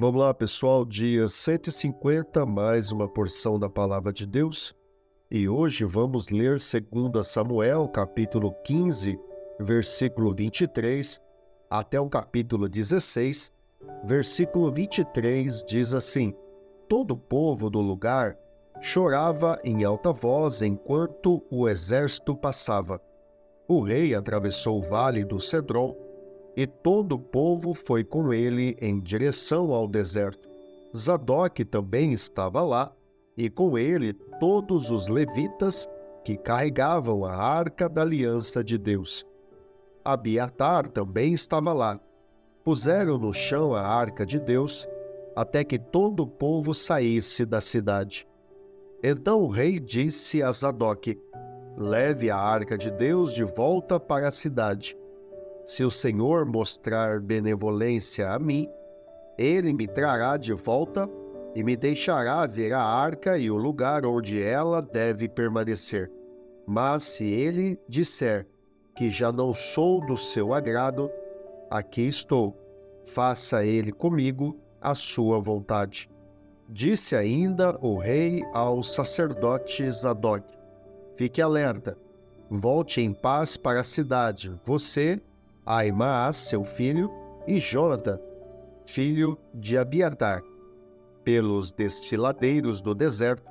Vamos lá, pessoal, dia 150, mais uma porção da Palavra de Deus. E hoje vamos ler 2 Samuel, capítulo 15, versículo 23, até o capítulo 16. Versículo 23 diz assim: Todo o povo do lugar chorava em alta voz enquanto o exército passava. O rei atravessou o vale do Cedron, e todo o povo foi com ele em direção ao deserto. Zadok também estava lá, e com ele todos os levitas que carregavam a arca da aliança de Deus. Abiatar também estava lá. Puseram no chão a arca de Deus, até que todo o povo saísse da cidade. Então o rei disse a Zadok: Leve a arca de Deus de volta para a cidade. Se o Senhor mostrar benevolência a mim, ele me trará de volta e me deixará ver a arca e o lugar onde ela deve permanecer. Mas se ele disser que já não sou do seu agrado, aqui estou, faça ele comigo a sua vontade. Disse ainda o rei ao sacerdote Zadok: Fique alerta, volte em paz para a cidade, você, Aimaas, seu filho, e Jonatã, filho de Abiatar. Pelos destiladeiros do deserto,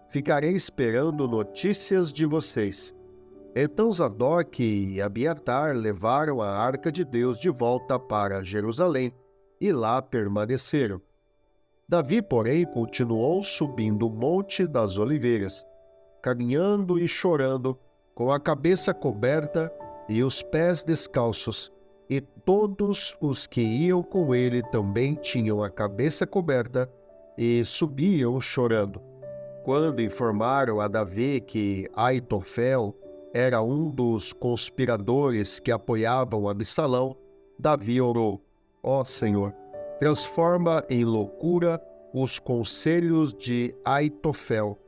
ficarei esperando notícias de vocês. Então Zadok e Abiatar levaram a arca de Deus de volta para Jerusalém e lá permaneceram. Davi, porém, continuou subindo o Monte das Oliveiras, caminhando e chorando, com a cabeça coberta e os pés descalços, e todos os que iam com ele também tinham a cabeça coberta e subiam chorando. Quando informaram a Davi que Aitofel era um dos conspiradores que apoiavam Absalão, Davi orou: Ó Senhor, transforma em loucura os conselhos de Aitofel.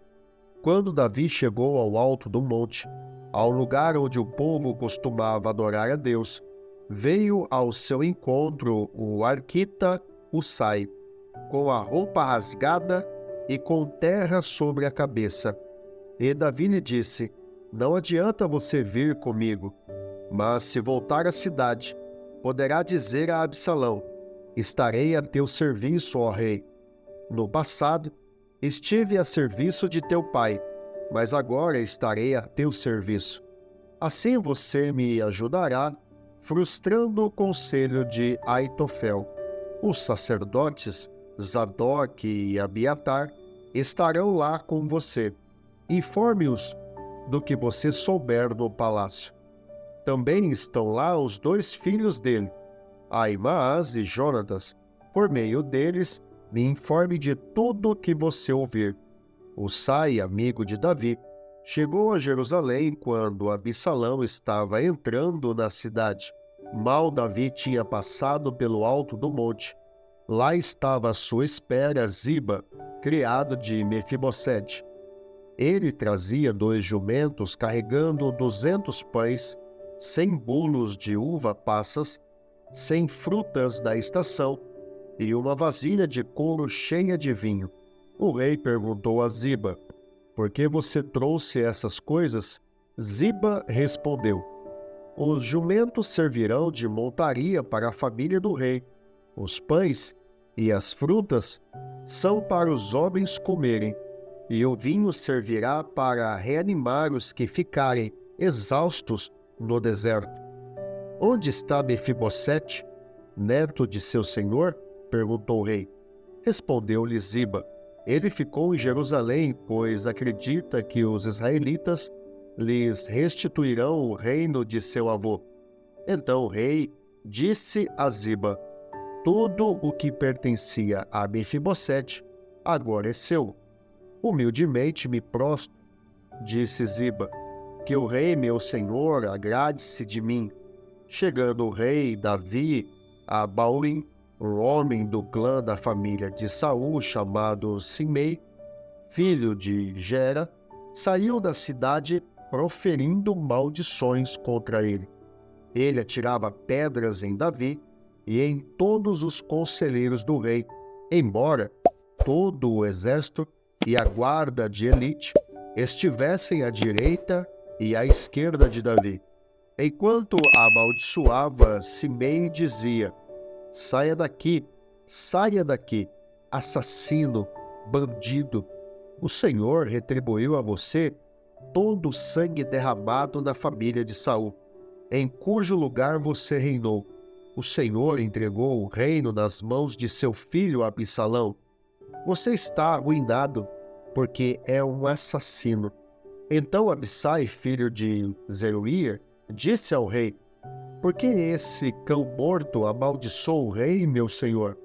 Quando Davi chegou ao alto do monte, ao lugar onde o povo costumava adorar a Deus, veio ao seu encontro o arquita Husai, com a roupa rasgada e com terra sobre a cabeça. E Davi lhe disse: Não adianta você vir comigo, mas se voltar à cidade, poderá dizer a Absalão: Estarei a teu serviço, ó rei. No passado, estive a serviço de teu pai, mas agora estarei a teu serviço. Assim você me ajudará, frustrando o conselho de Aitofel. Os sacerdotes, Zadok e Abiatar, estarão lá com você. Informe-os do que você souber no palácio. Também estão lá os dois filhos dele, Aimaas e Jonatas. Por meio deles, me informe de tudo o que você ouvir. Husai, amigo de Davi, chegou a Jerusalém quando Absalão estava entrando na cidade. Mal Davi tinha passado pelo alto do monte. Lá estava à sua espera Ziba, criado de Mefibosete. Ele trazia 2 jumentos carregando 200 pães, 100 bulos de uva passas, 100 frutas da estação e uma vasilha de couro cheia de vinho. O rei perguntou a Ziba: Por que você trouxe essas coisas? Ziba respondeu: Os jumentos servirão de montaria para a família do rei. Os pães e as frutas são para os homens comerem, e o vinho servirá para reanimar os que ficarem exaustos no deserto. Onde está Mefibosete, neto de seu senhor? Perguntou o rei. Respondeu-lhe Ziba: Ele ficou em Jerusalém, pois acredita que os israelitas lhes restituirão o reino de seu avô. Então o rei disse a Ziba: Tudo o que pertencia a Mefibosete agora é seu. Humildemente me prostro, disse Ziba, que o rei meu senhor agrade-se de mim. Chegando o rei Davi a Baurim, um homem do clã da família de Saul chamado Simei, filho de Gera, saiu da cidade proferindo maldições contra ele. Ele atirava pedras em Davi e em todos os conselheiros do rei, Embora todo o exército e a guarda de elite estivessem à direita e à esquerda de Davi, enquanto amaldiçoava, Simei dizia: saia daqui, assassino, bandido. O Senhor retribuiu a você todo o sangue derramado na família de Saul, em cujo lugar você reinou. O Senhor entregou o reino nas mãos de seu filho Absalão. Você está arruinado, porque é um assassino. Então Abissai, filho de Zeruia, disse ao rei: por que esse cão morto amaldiçoou o rei, meu senhor?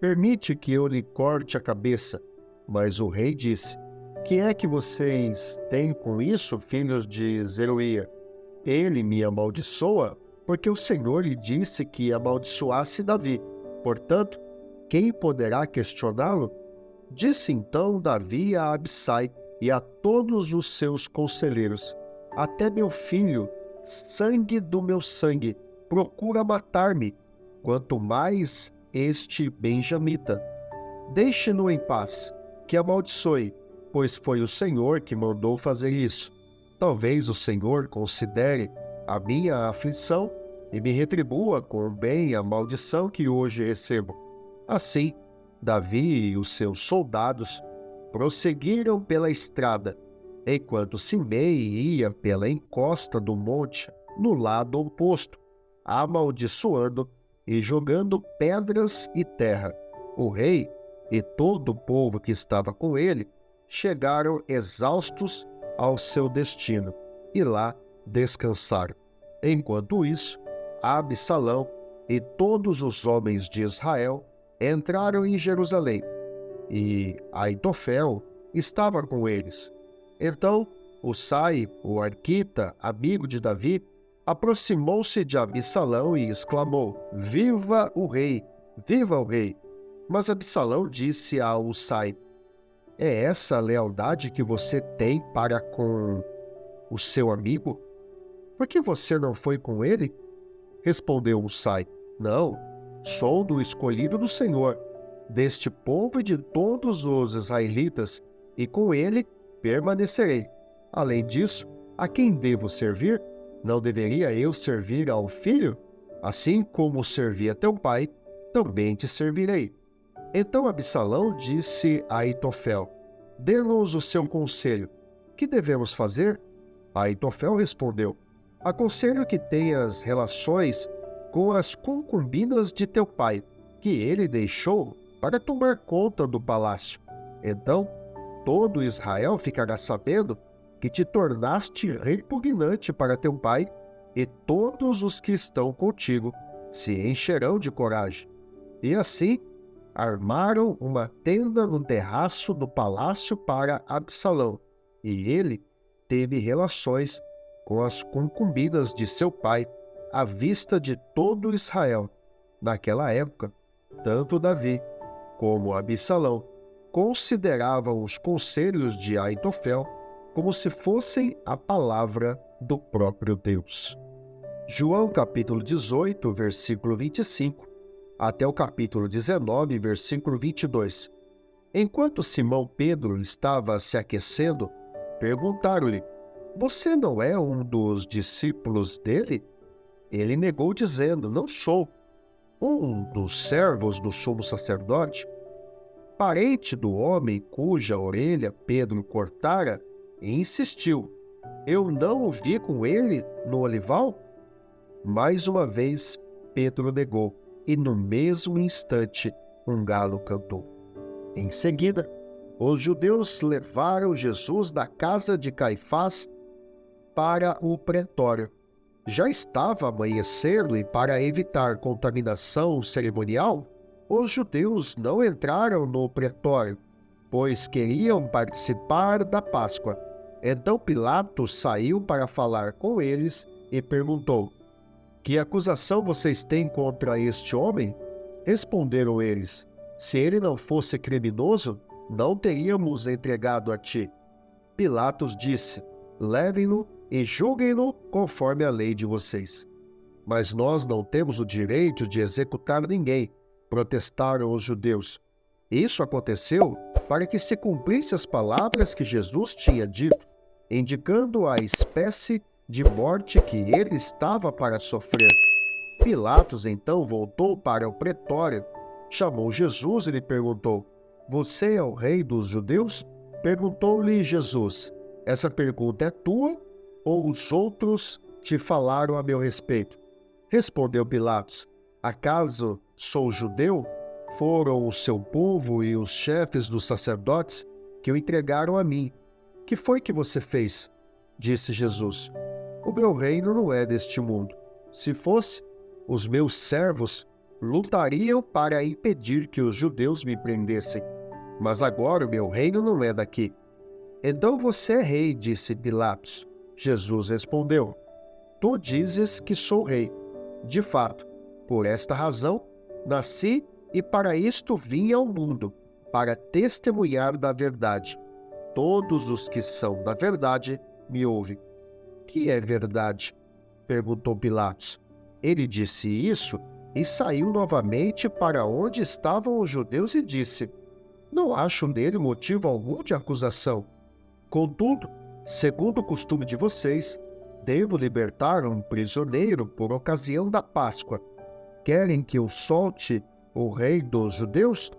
Permite que eu lhe corte a cabeça. Mas o rei disse: que é que vocês têm com isso, filhos de Zeruia? Ele me amaldiçoa, porque o Senhor lhe disse que amaldiçoasse Davi. Portanto, quem poderá questioná-lo? Disse então Davi a Abissai e a todos os seus conselheiros: até meu filho, sangue do meu sangue, procura matar-me, quanto mais este benjamita. Deixe-no em paz, que amaldiçoe, pois foi o Senhor que mandou fazer isso. Talvez o Senhor considere a minha aflição e me retribua com bem a maldição que hoje recebo. Assim, Davi e os seus soldados prosseguiram pela estrada, enquanto Simei ia pela encosta do monte, no lado oposto, amaldiçoando e jogando pedras e terra. O rei e todo o povo que estava com ele chegaram exaustos ao seu destino e lá descansaram. Enquanto isso, Absalão e todos os homens de Israel entraram em Jerusalém, e Aitofel estava com eles. Então, Husai, o arquita, amigo de Davi, aproximou-se de Absalão e exclamou: viva o rei! Viva o rei! Mas Absalão disse a Husai: é essa a lealdade que você tem para com o seu amigo? Por que você não foi com ele? Respondeu Husai: não, sou do escolhido do Senhor, deste povo e de todos os israelitas, e com ele permanecerei. Além disso, a quem devo servir? Não deveria eu servir ao filho? Assim como servi a teu pai, também te servirei. Então Absalão disse a Aitofel: dê-nos o seu conselho. Que devemos fazer? Aitofel respondeu: aconselho que tenhas relações com as concubinas de teu pai, que ele deixou para tomar conta do palácio. Então, todo Israel ficará sabendo que te tornaste repugnante para teu pai, e todos os que estão contigo se encherão de coragem. E assim, armaram uma tenda no terraço do palácio para Absalão, e ele teve relações com as concubinas de seu pai, à vista de todo Israel. Naquela época, tanto Davi como Absalão consideravam os conselhos de Aitofel como se fossem a palavra do próprio Deus. João capítulo 18, versículo 25, até o capítulo 19, versículo 22. Enquanto Simão Pedro estava se aquecendo, perguntaram-lhe: você não é um dos discípulos dele? Ele negou, dizendo: não sou. Um dos servos do sumo sacerdote, parente do homem cuja orelha Pedro cortara, insistiu: eu não o vi com ele no olival? Mais uma vez, Pedro negou, e no mesmo instante um galo cantou. Em seguida, os judeus levaram Jesus da casa de Caifás para o pretório. Já estava amanhecendo e, para evitar contaminação cerimonial, os judeus não entraram no pretório, pois queriam participar da Páscoa. Então Pilatos saiu para falar com eles e perguntou: que acusação vocês têm contra este homem? Responderam eles: se ele não fosse criminoso, não teríamos entregado a ti. Pilatos disse: levem-no e julguem-no conforme a lei de vocês. Mas nós não temos o direito de executar ninguém, protestaram os judeus. Isso aconteceu para que se cumprisse as palavras que Jesus tinha dito, indicando a espécie de morte que ele estava para sofrer. Pilatos então voltou para o pretório, chamou Jesus e lhe perguntou: Você é o rei dos judeus? Perguntou-lhe Jesus: Essa pergunta é tua ou os outros te falaram a meu respeito? Respondeu Pilatos: Acaso sou judeu? Foram o seu povo e os chefes dos sacerdotes que o entregaram a mim. Que foi que você fez? Disse Jesus: O meu reino não é deste mundo. Se fosse, os meus servos lutariam para impedir que os judeus me prendessem. Mas agora o meu reino não é daqui. Então você é rei, disse Pilatos. Jesus respondeu: Tu dizes que sou rei. De fato, por esta razão, nasci e para isto vim ao mundo, para testemunhar da verdade. Todos os que são da verdade me ouvem. Que é verdade? Perguntou Pilatos. Ele disse isso e saiu novamente para onde estavam os judeus e disse: Não acho nele motivo algum de acusação. Contudo, segundo o costume de vocês, devo libertar um prisioneiro por ocasião da Páscoa. Querem que eu solte o rei dos judeus?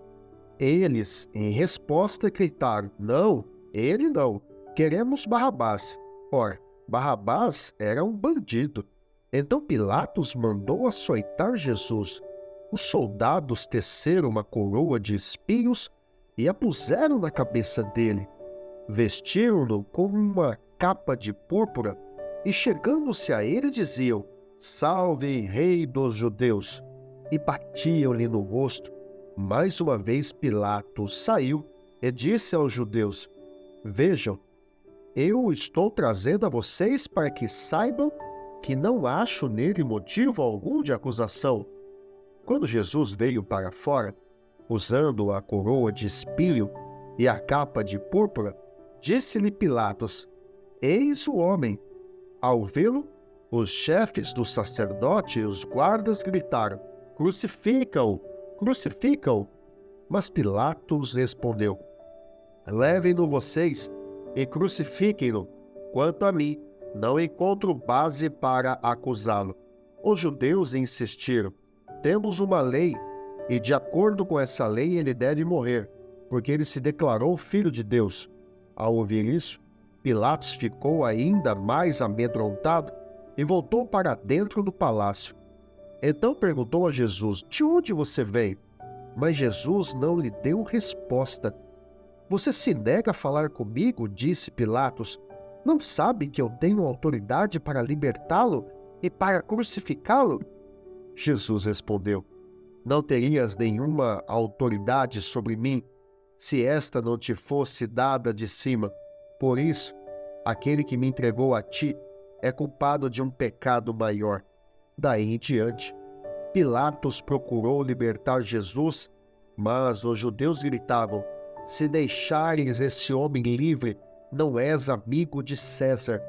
Eles, em resposta, gritaram: Não, ele não. Queremos Barrabás. Ora, Barrabás era um bandido. Então Pilatos mandou açoitar Jesus. Os soldados teceram uma coroa de espinhos e a puseram na cabeça dele. Vestiram-no com uma capa de púrpura e, chegando-se a ele, diziam: Salve, rei dos judeus! E batiam-lhe no rosto. Mais uma vez Pilatos saiu e disse aos judeus: Vejam, eu estou trazendo a vocês para que saibam que não acho nele motivo algum de acusação. Quando Jesus veio para fora, usando a coroa de espinho e a capa de púrpura, disse-lhe Pilatos: Eis o homem. Ao vê-lo, os chefes dos sacerdotes e os guardas gritaram: Crucifica-o! Crucifica-o! Mas Pilatos respondeu: Levem-no vocês e crucifiquem-no. Quanto a mim, não encontro base para acusá-lo. Os judeus insistiram: Temos uma lei, e de acordo com essa lei ele deve morrer, porque ele se declarou filho de Deus. Ao ouvir isso, Pilatos ficou ainda mais amedrontado e voltou para dentro do palácio. Então perguntou a Jesus: De onde você veio? Mas Jesus não lhe deu resposta. Você se nega a falar comigo? Disse Pilatos. Não sabe que eu tenho autoridade para libertá-lo e para crucificá-lo? Jesus respondeu: Não terias nenhuma autoridade sobre mim se esta não te fosse dada de cima. Por isso, aquele que me entregou a ti é culpado de um pecado maior. Daí em diante, Pilatos procurou libertar Jesus, mas os judeus gritavam: Se deixares esse homem livre, não és amigo de César.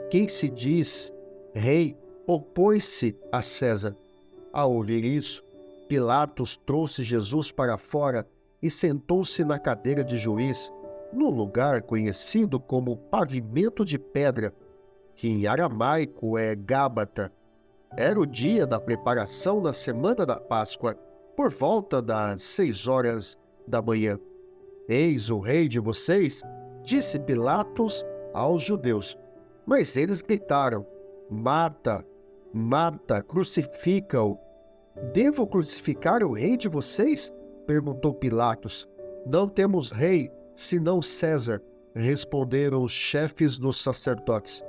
Quem se diz rei opõe-se a César. Ao ouvir isso, Pilatos trouxe Jesus para fora e sentou-se na cadeira de juiz, num lugar conhecido como Pavimento de Pedra, que em aramaico é Gábata. Era o dia da preparação na semana da Páscoa, por volta das 6 horas da manhã. Eis o rei de vocês, disse Pilatos aos judeus. Mas eles gritaram: Mata, mata, crucifica-o. Devo crucificar o rei de vocês? Perguntou Pilatos. Não temos rei, senão César, responderam os chefes dos sacerdotes.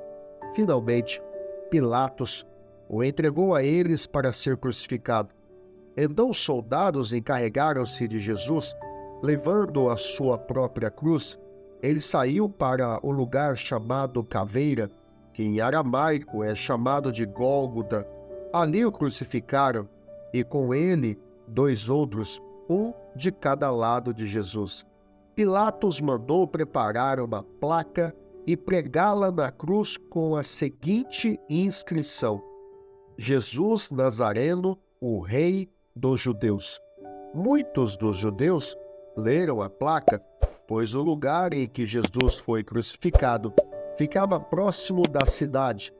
Finalmente, Pilatos o entregou a eles para ser crucificado. Então os soldados encarregaram-se de Jesus, levando a sua própria cruz. Ele saiu para o lugar chamado Caveira, que em aramaico é chamado de Gólgota. Ali o crucificaram, e com ele 2 outros, um de cada lado de Jesus. Pilatos mandou preparar uma placa e pregá-la na cruz com a seguinte inscrição: Jesus Nazareno, o Rei dos Judeus. Muitos dos judeus leram a placa, pois o lugar em que Jesus foi crucificado ficava próximo da cidade,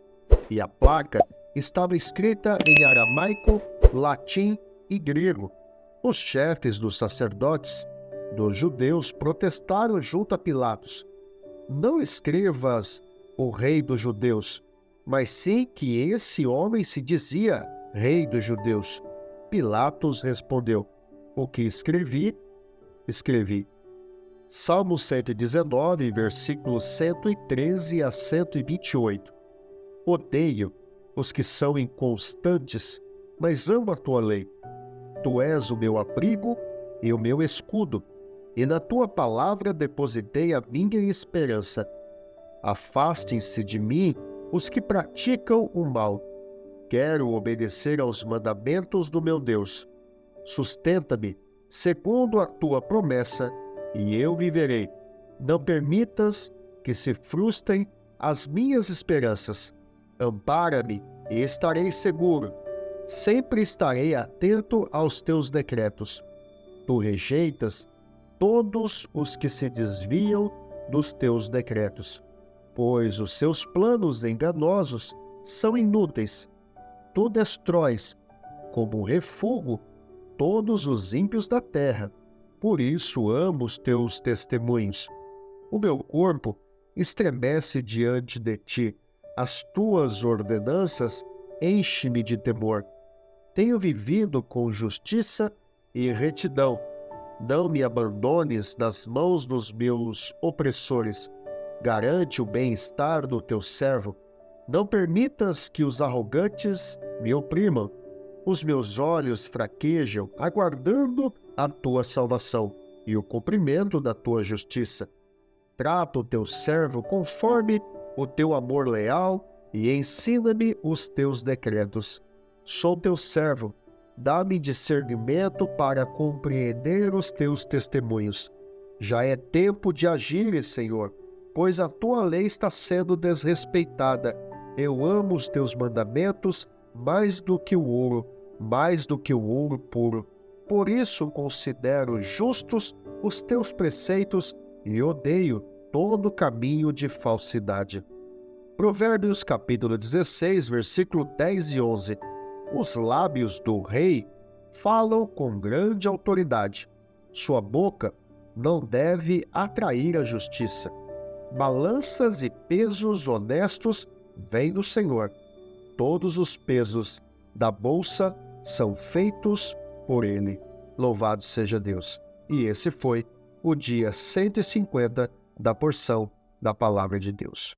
e a placa estava escrita em aramaico, latim e grego. Os chefes dos sacerdotes dos judeus protestaram junto a Pilatos: não escrevas o rei dos judeus, mas sim que esse homem se dizia rei dos judeus. Pilatos respondeu: o que escrevi, escrevi. Salmo 119, versículos 113 a 128. Odeio os que são inconstantes, mas amo a tua lei. Tu és o meu abrigo e o meu escudo, e na tua palavra depositei a minha esperança. Afastem-se de mim os que praticam o mal. Quero obedecer aos mandamentos do meu Deus. Sustenta-me segundo a tua promessa, e eu viverei. Não permitas que se frustrem as minhas esperanças. Ampara-me e estarei seguro. Sempre estarei atento aos teus decretos. Tu rejeitas todos os que se desviam dos teus decretos, pois os seus planos enganosos são inúteis. Tu destróis, como um refúgio, todos os ímpios da terra. Por isso amo os teus testemunhos. O meu corpo estremece diante de ti. As tuas ordenanças enchem-me de temor. Tenho vivido com justiça e retidão. Não me abandones nas mãos dos meus opressores. Garante o bem-estar do teu servo. Não permitas que os arrogantes me oprimam. Os meus olhos fraquejam, aguardando a tua salvação e o cumprimento da tua justiça. Trata o teu servo conforme o teu amor leal e ensina-me os teus decretos. Sou teu servo, dá-me discernimento para compreender os teus testemunhos. Já é tempo de agir, Senhor, pois a tua lei está sendo desrespeitada. Eu amo os teus mandamentos mais do que o ouro puro. Por isso considero justos os teus preceitos e odeio todo caminho de falsidade. Provérbios capítulo 16, versículo 10 e 11. Os lábios do rei falam com grande autoridade. Sua boca não deve atrair a justiça. Balanças e pesos honestos vêm do Senhor. Todos os pesos da bolsa são feitos por ele. Louvado seja Deus. E esse foi o dia 150 da porção da Palavra de Deus.